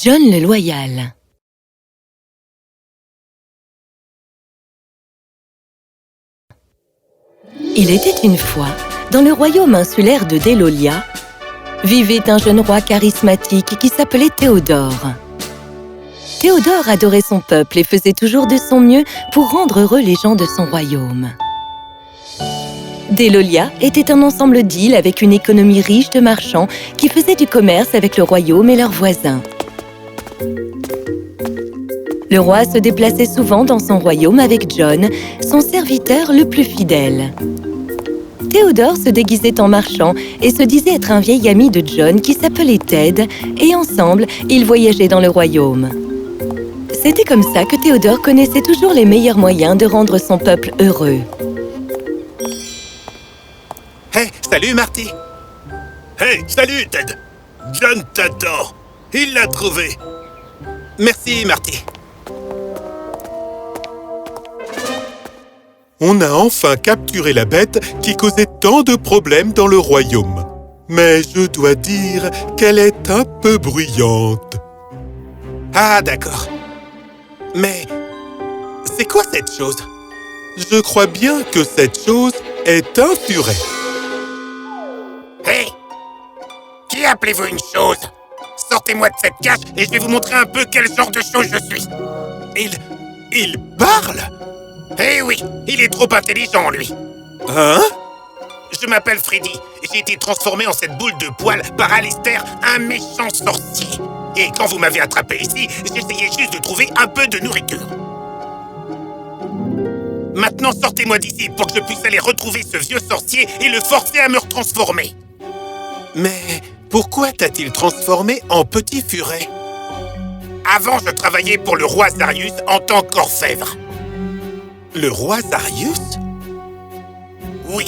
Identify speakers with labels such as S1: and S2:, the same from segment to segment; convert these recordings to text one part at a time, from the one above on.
S1: John le Loyal. Il était une fois, dans le royaume insulaire de Delolia, vivait un jeune roi charismatique qui s'appelait Théodore. Théodore adorait son peuple et faisait toujours de son mieux pour rendre heureux les gens de son royaume. Delolia était un ensemble d'îles avec une économie riche de marchands qui faisaient du commerce avec le royaume et leurs voisins. Le roi se déplaçait souvent dans son royaume avec John, son serviteur le plus fidèle. Théodore se déguisait en marchand et se disait être un vieil ami de John qui s'appelait Ted, et ensemble, ils voyageaient dans le royaume. C'était comme ça que Théodore connaissait toujours les meilleurs moyens de rendre son peuple heureux.
S2: Hey, salut Marty!
S3: Hey, salut Ted! John t'adore! Il l'a trouvé!
S2: Merci Marty!
S4: On a enfin capturé la bête qui causait tant de problèmes dans le royaume. Mais je dois dire qu'elle est un peu bruyante.
S2: Ah, d'accord. Mais c'est quoi cette chose?
S4: Je crois bien que cette chose est un furet.
S3: Hey! Qui appelez-vous une chose? Sortez-moi de cette cage et je vais vous montrer un peu quel genre de chose je suis.
S2: Il parle?
S3: Eh oui, il est trop intelligent, lui.
S2: Hein?
S3: Je m'appelle Freddy et j'ai été transformé en cette boule de poils par Alistair, un méchant sorcier. Et quand vous m'avez attrapé ici, j'essayais juste de trouver un peu de nourriture. Maintenant, sortez-moi d'ici pour que je puisse aller retrouver ce vieux sorcier et le forcer à me retransformer.
S2: Mais pourquoi t'a-t-il transformé en petit furet?
S3: Avant, je travaillais pour le roi Zarius en tant qu'orfèvre.
S2: Le roi Zarius?
S3: Oui,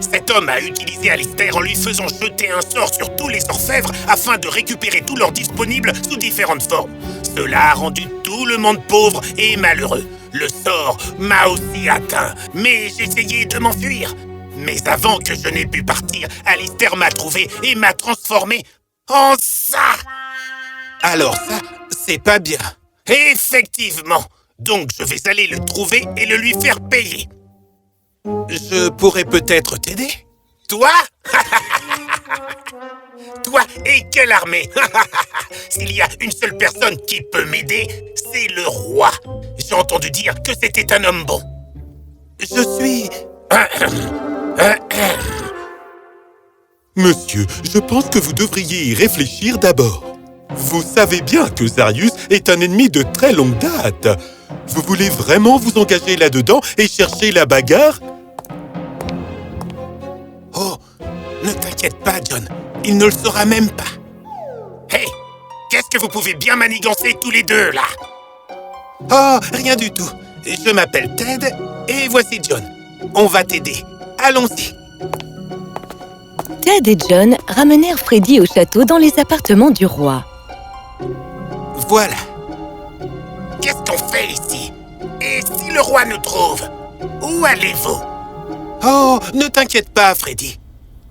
S3: cet homme a utilisé Alistair en lui faisant jeter un sort sur tous les orfèvres afin de récupérer tout l'or disponible sous différentes formes. Cela a rendu tout le monde pauvre et malheureux. Le sort m'a aussi atteint, mais j'essayais de m'enfuir. Mais avant que je n'ai pu partir, Alistair m'a trouvé et m'a transformé en ça.
S2: Alors ça, c'est pas bien.
S3: Effectivement. Donc je vais aller le trouver et le lui faire payer.
S2: Je pourrais peut-être t'aider.
S3: Toi? Toi et quelle armée? S'il y a une seule personne qui peut m'aider, c'est le roi. J'ai entendu dire que c'était un homme bon.
S2: Je suis...
S4: Monsieur, je pense que vous devriez y réfléchir d'abord. Vous savez bien que Zarius est un ennemi de très longue date. Vous voulez vraiment vous engager là-dedans et chercher la bagarre?
S2: Oh, ne t'inquiète pas, John. Il ne le saura même pas.
S3: Hey, qu'est-ce que vous pouvez bien manigancer tous les deux, là?
S2: Oh, rien du tout. Je m'appelle Ted et voici John. On va t'aider. Allons-y.
S1: Ted et John ramenèrent Freddy au château dans les appartements du roi.
S2: Voilà.
S3: Qu'est-ce qu'on fait ici? Et si le roi nous trouve, où allez-vous?
S2: Oh, ne t'inquiète pas, Freddy.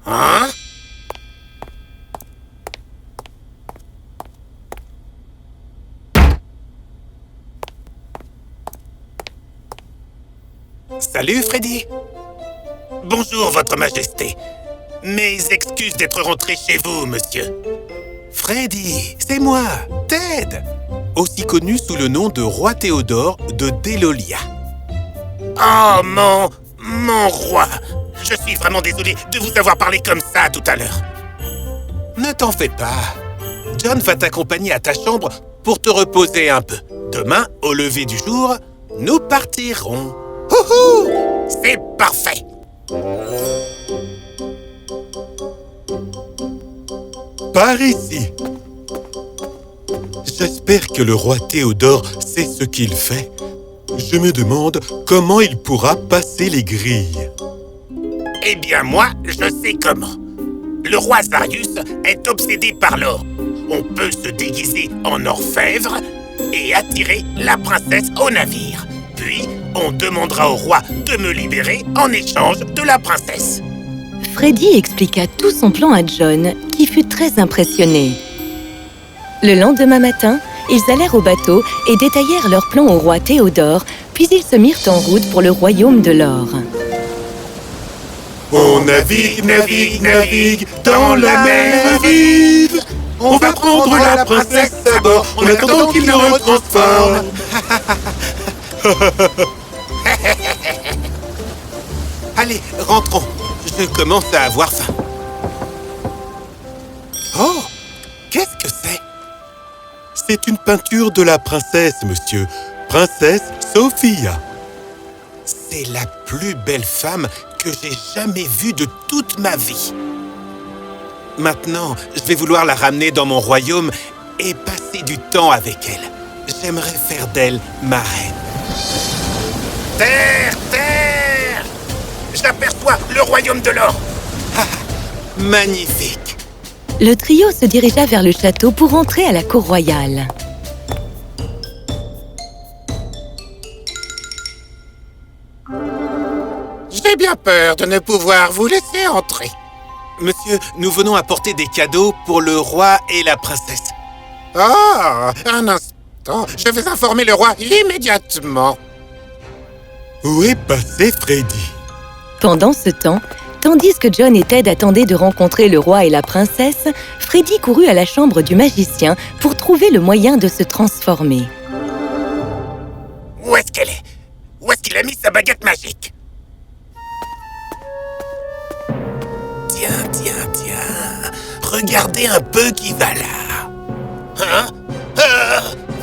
S3: Hein?
S2: Salut, Freddy.
S3: Bonjour, Votre Majesté. Mes excuses d'être rentré chez vous, monsieur.
S2: Freddy, c'est moi, Ted, aussi connu sous le nom de Roi Théodore de Delolia.
S3: Oh, mon roi. Je suis vraiment désolé de vous avoir parlé comme ça tout à l'heure.
S2: Ne t'en fais pas. John va t'accompagner à ta chambre pour te reposer un peu. Demain, au lever du jour, nous partirons. Houhou!
S3: C'est parfait.
S4: Par ici. J'espère que le roi Théodore sait ce qu'il fait. Je me demande comment il pourra passer les grilles.
S3: Eh bien, moi, je sais comment. Le roi Zarius est obsédé par l'or. On peut se déguiser en orfèvre et attirer la princesse au navire. Puis, on demandera au roi de me libérer en échange de la princesse.
S1: Freddy expliqua tout son plan à John, qui fut très impressionné. Le lendemain matin, ils allèrent au bateau et détaillèrent leur plan au roi Théodore, puis ils se mirent en route pour le royaume de l'or.
S4: On navigue, navigue, navigue dans la mer vive. On va prendre la princesse à bord en attendant qu'il nous retransforme.
S2: Allez, rentrons. Je commence à avoir faim. Oh, qu'est-ce que c'est?
S4: C'est une peinture de la princesse, monsieur. Princesse Sophia.
S2: C'est la plus belle femme que j'ai jamais vue de toute ma vie. Maintenant, je vais vouloir la ramener dans mon royaume et passer du temps avec elle. J'aimerais faire d'elle ma reine.
S3: Terre, terre! J'aperçois le royaume de l'or.
S2: Magnifique!
S1: Le trio se dirigea vers le château pour entrer à la cour royale.
S3: J'ai bien peur de ne pouvoir vous laisser entrer.
S2: Monsieur, nous venons apporter des cadeaux pour le roi et la princesse.
S3: Ah, un instant. Je vais informer le roi immédiatement.
S4: Où est passé Freddy?
S1: Pendant ce temps, tandis que John et Ted attendaient de rencontrer le roi et la princesse, Freddy courut à la chambre du magicien pour trouver le moyen de se transformer.
S3: Où est-ce qu'elle est? Où est-ce qu'il a mis sa baguette magique?
S2: Tiens. Regardez un peu qui va là.
S3: Hein?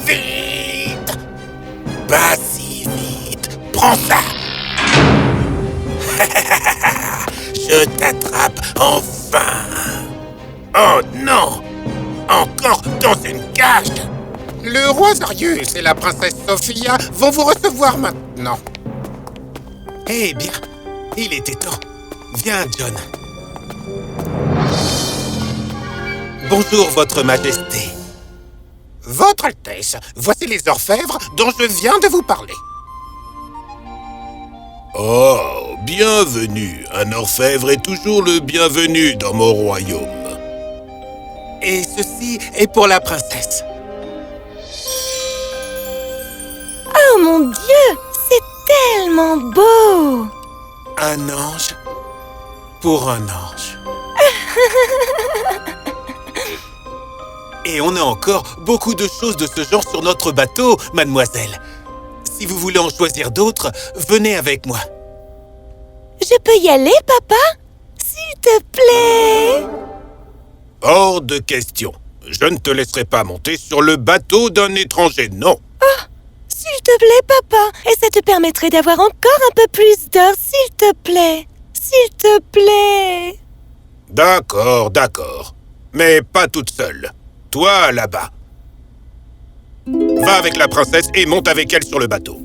S3: Vite!
S2: Pas si vite. Prends ça. Je t'attrape enfin.
S3: Oh non! Encore dans une cage! Le roi Zarius et la princesse Sophia vont vous recevoir maintenant.
S2: Eh bien, il était temps. Viens, John. Bonjour, Votre Majesté.
S3: Votre Altesse, voici les orfèvres dont je viens de vous parler.
S4: Oh, bienvenue. Un orfèvre est toujours le bienvenu dans mon royaume.
S2: Et ceci est pour la princesse.
S1: Oh mon Dieu, c'est tellement beau!
S2: Un ange pour un ange. Et on a encore beaucoup de choses de ce genre sur notre bateau, mademoiselle. Si vous voulez en choisir d'autres, venez avec moi.
S1: Je peux y aller, papa? S'il te plaît!
S4: Hors de question. Je ne te laisserai pas monter sur le bateau d'un étranger, non.
S1: S'il te plaît, papa. Et ça te permettrait d'avoir encore un peu plus d'heures, s'il te plaît. S'il te plaît.
S4: D'accord. Mais pas toute seule. Toi, là-bas. Va avec la princesse et monte avec elle sur le bateau.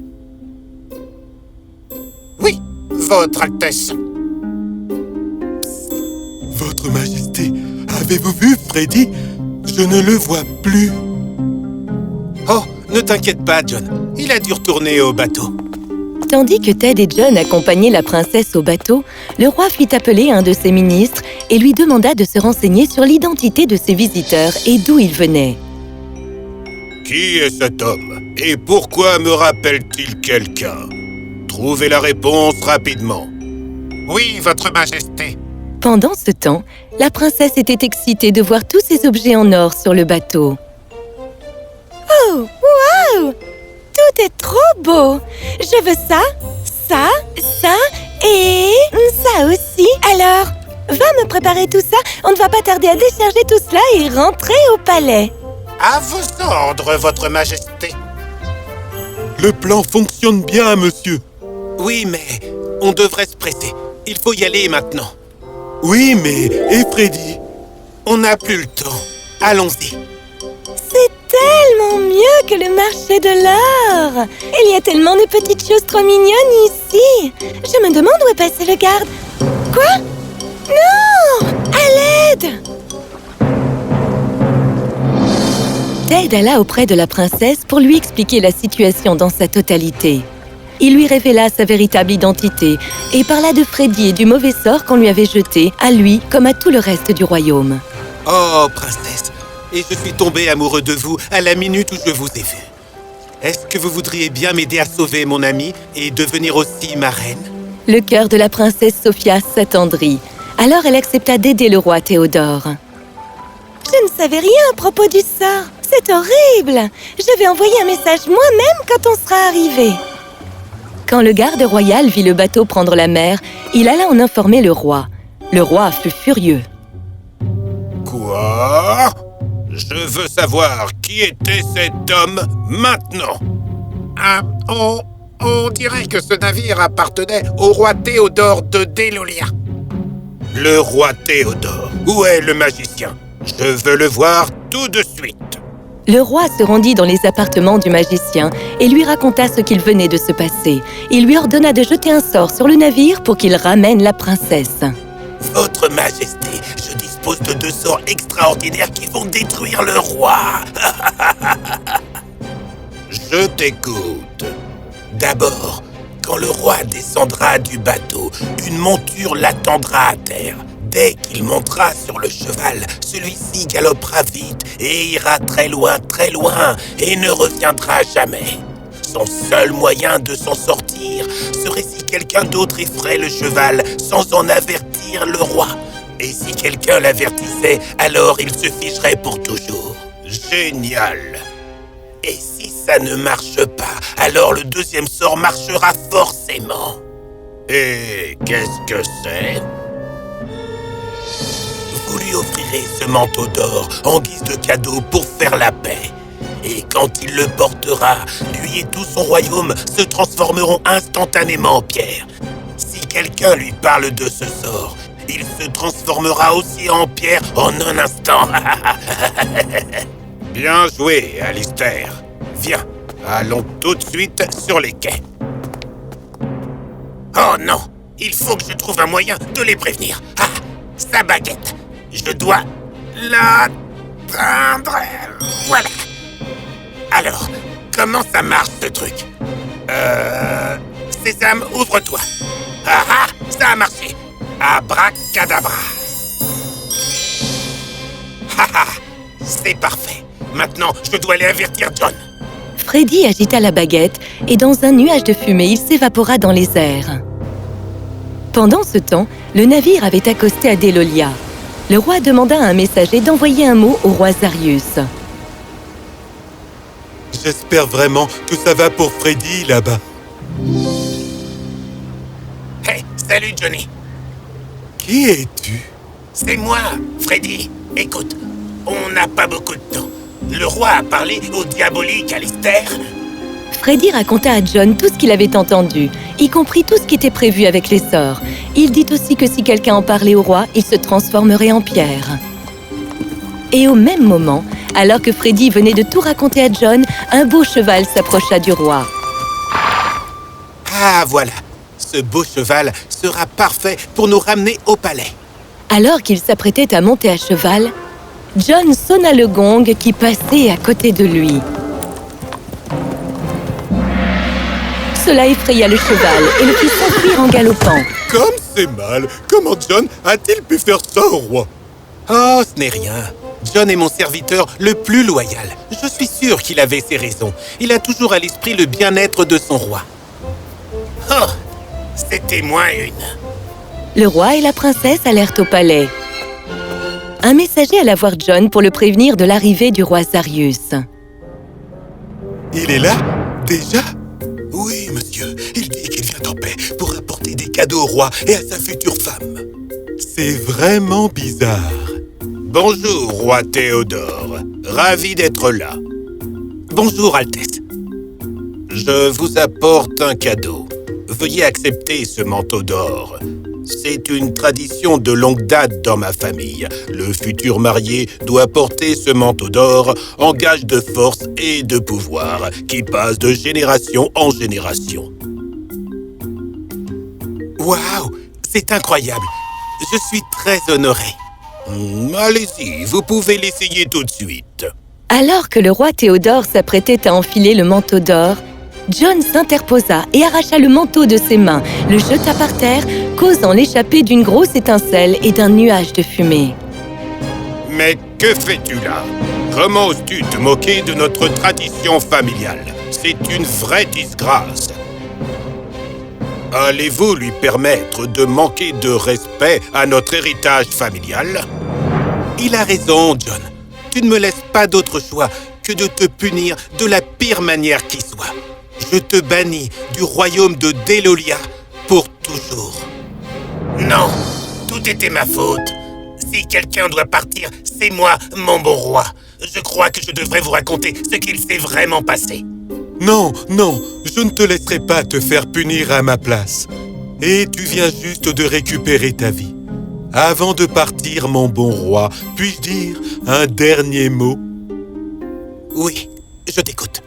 S3: Oui, Votre Altesse.
S4: Votre Majesté, avez-vous vu Freddy? Je ne le vois plus.
S2: Oh, ne t'inquiète pas, John. Il a dû retourner au bateau.
S1: Tandis que Ted et John accompagnaient la princesse au bateau, le roi fit appeler un de ses ministres et lui demanda de se renseigner sur l'identité de ses visiteurs et d'où ils venaient.
S4: Qui est cet homme? Et pourquoi me rappelle-t-il quelqu'un? Trouvez la réponse rapidement.
S3: Oui, Votre Majesté.
S1: Pendant ce temps, la princesse était excitée de voir tous ces objets en or sur le bateau. Oh, waouh! Tout est trop beau! Je veux ça et ça aussi. Alors, va me préparer tout ça. On ne va pas tarder à décharger tout cela et rentrer au palais.
S3: À vos ordres, Votre Majesté.
S4: Le plan fonctionne bien, monsieur.
S2: Oui, mais on devrait se presser. Il faut y aller maintenant.
S4: Oui, mais... Et Freddy?
S2: On n'a plus le temps. Allons-y.
S1: C'est tellement mieux que le marché de l'or. Il y a tellement de petites choses trop mignonnes ici. Je me demande où est passé le garde. Quoi? Non! À l'aide! Ted alla auprès de la princesse pour lui expliquer la situation dans sa totalité. Il lui révéla sa véritable identité et parla de Freddy et du mauvais sort qu'on lui avait jeté, à lui comme à tout le reste du royaume.
S2: Oh, princesse, et je suis tombé amoureux de vous à la minute où je vous ai vu. Est-ce que vous voudriez bien m'aider à sauver mon ami et devenir aussi ma reine?
S1: Le cœur de la princesse Sophia s'attendrit. Alors elle accepta d'aider le roi Théodore. Je ne savais rien à propos du sort. C'est horrible. Je vais envoyer un message moi-même quand on sera arrivé. Quand le garde royal vit le bateau prendre la mer, il alla en informer le roi. Le roi fut furieux.
S3: Quoi? Je veux savoir qui était cet homme maintenant.
S5: Ah, on dirait que ce navire appartenait au roi Théodore de Délolia.
S3: Le roi Théodore. Où est le magicien? Je veux le voir tout de suite.
S1: Le roi se rendit dans les appartements du magicien et lui raconta ce qu'il venait de se passer. Il lui ordonna de jeter un sort sur le navire pour qu'il ramène la princesse.
S3: Votre Majesté, je dispose de 2 sorts extraordinaires qui vont détruire le roi. Je t'écoute. D'abord, quand le roi descendra du bateau, une monture l'attendra à terre. Dès qu'il montera sur le cheval, celui-ci galopera vite et ira très loin et ne reviendra jamais. Son seul moyen de s'en sortir serait si quelqu'un d'autre effraie le cheval sans en avertir le roi. Et si quelqu'un l'avertissait, alors il se ficherait pour toujours. Génial! Et si ça ne marche pas, alors le 2e sort marchera forcément. Et qu'est-ce que c'est? Vous lui offrirez ce manteau d'or en guise de cadeau pour faire la paix. Et quand il le portera, lui et tout son royaume se transformeront instantanément en pierre. Si quelqu'un lui parle de ce sort, il se transformera aussi en pierre en un instant. Bien joué, Alistair. Viens, allons tout de suite sur les quais. Oh non, il faut que je trouve un moyen de les prévenir. Ah, sa baguette. Je dois l'atteindre. Voilà. Alors, comment ça marche ce truc? Sésame, ouvre-toi. Ah ah, ça a marché. Abracadabra. Ha ha, c'est parfait. Maintenant, je dois aller avertir John.
S1: Freddy agita la baguette et dans un nuage de fumée, il s'évapora dans les airs. Pendant ce temps, le navire avait accosté à Délolia. Le roi demanda à un messager d'envoyer un mot au roi Zarius.
S4: J'espère vraiment que ça va pour Freddy là-bas.
S3: Hey, salut Johnny.
S4: Qui es-tu?
S3: C'est moi, Freddy. Écoute, on n'a pas beaucoup de temps. Le roi a parlé au diabolique Alistair.
S1: Freddy raconta à John tout ce qu'il avait entendu, y compris tout ce qui était prévu avec les sorts. Il dit aussi que si quelqu'un en parlait au roi, il se transformerait en pierre. Et au même moment, alors que Freddy venait de tout raconter à John, un beau cheval s'approcha du roi.
S2: Ah, voilà. Ce beau cheval sera parfait pour nous ramener au palais.
S1: Alors qu'il s'apprêtait à monter à cheval, John sonna le gong qui passait à côté de lui. Cela effraya le cheval et le fit s'enfuir en galopant.
S4: Comme c'est mal! Comment John a-t-il pu faire ça au roi?
S2: Oh, ce n'est rien. John est mon serviteur le plus loyal. Je suis sûr qu'il avait ses raisons. Il a toujours à l'esprit le bien-être de son roi.
S3: Oh, c'était moins une.
S1: Le roi et la princesse allèrent au palais. Un messager alla voir John pour le prévenir de l'arrivée du roi Zarius.
S4: Il est là? Déjà?
S2: Oui, monsieur. Il dit qu'il vient en paix pour apporter des cadeaux au roi et à sa future femme.
S4: C'est vraiment bizarre.
S3: Bonjour, roi Théodore. Ravi d'être là.
S2: Bonjour, Altesse.
S3: Je vous apporte un cadeau. Veuillez accepter ce manteau d'or. C'est une tradition de longue date dans ma famille. Le futur marié doit porter ce manteau d'or en gage de force et de pouvoir qui passe de génération en génération.
S2: Waouh, c'est incroyable. Je suis très honoré.
S3: Allez-y, vous pouvez l'essayer tout de suite.
S1: Alors que le roi Théodore s'apprêtait à enfiler le manteau d'or, John s'interposa et arracha le manteau de ses mains, le jeta par terre, causant l'échappée d'une grosse étincelle et d'un nuage de fumée.
S3: Mais que fais-tu là? Comment oses-tu te moquer de notre tradition familiale? C'est une vraie disgrâce. Allez-vous lui permettre de manquer de respect à notre héritage familial?
S2: Il a raison, John. Tu ne me laisses pas d'autre choix que de te punir de la pire manière qui soit. Je te bannis du royaume de Delolia pour toujours.
S3: Non, tout était ma faute. Si quelqu'un doit partir, c'est moi, mon bon roi. Je crois que je devrais vous raconter ce qu'il s'est vraiment passé.
S4: Non, non, je ne te laisserai pas te faire punir à ma place. Et tu viens juste de récupérer ta vie. Avant de partir, mon bon roi, puis-je dire un dernier mot?
S2: Oui, je t'écoute.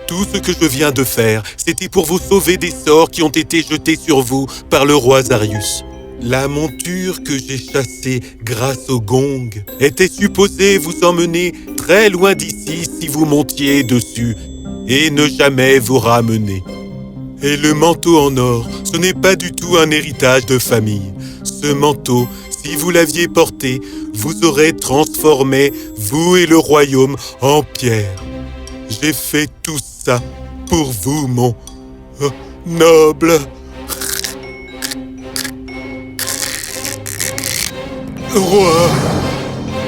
S4: Tout ce que je viens de faire, c'était pour vous sauver des sorts qui ont été jetés sur vous par le roi Zarius. La monture que j'ai chassée grâce au gong était supposée vous emmener très loin d'ici si vous montiez dessus et ne jamais vous ramener. Et le manteau en or, ce n'est pas du tout un héritage de famille. Ce manteau, si vous l'aviez porté, vous aurait transformé, vous et le royaume, en pierre. J'ai fait tout ça pour vous, mon noble roi.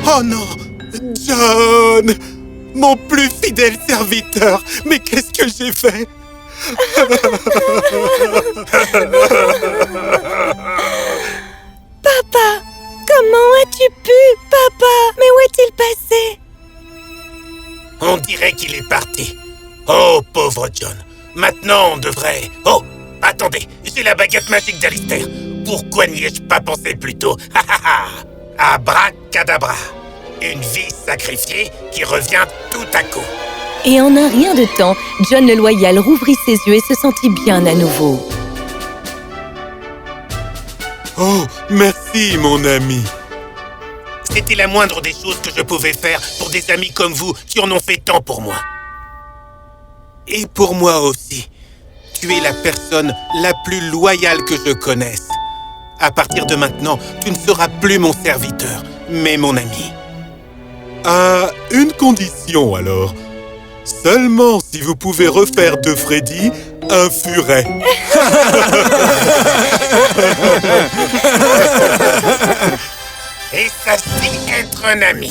S2: Oh non, John, mon plus fidèle serviteur. Mais qu'est-ce que j'ai fait?
S1: Papa, comment as-tu pu, papa? Mais où est-il passé?
S3: On dirait qu'il est parti. Oh, pauvre John. Maintenant, on devrait... Oh, attendez, j'ai la baguette magique d'Alistair. Pourquoi n'y ai-je pas pensé plus tôt? Abracadabra. Une vie sacrifiée qui revient tout à coup.
S1: Et en un rien de temps, John le Loyal rouvrit ses yeux et se sentit bien à nouveau.
S4: Oh, merci, mon ami.
S3: C'était la moindre des choses que je pouvais faire pour des amis comme vous qui en ont fait tant pour moi.
S2: Et pour moi aussi. Tu es la personne la plus loyale que je connaisse. À partir de maintenant, tu ne seras plus mon serviteur, mais mon ami.
S4: À une condition, alors. Seulement si vous pouvez refaire de Freddy un furet.
S3: Et ça, c'est être un ami.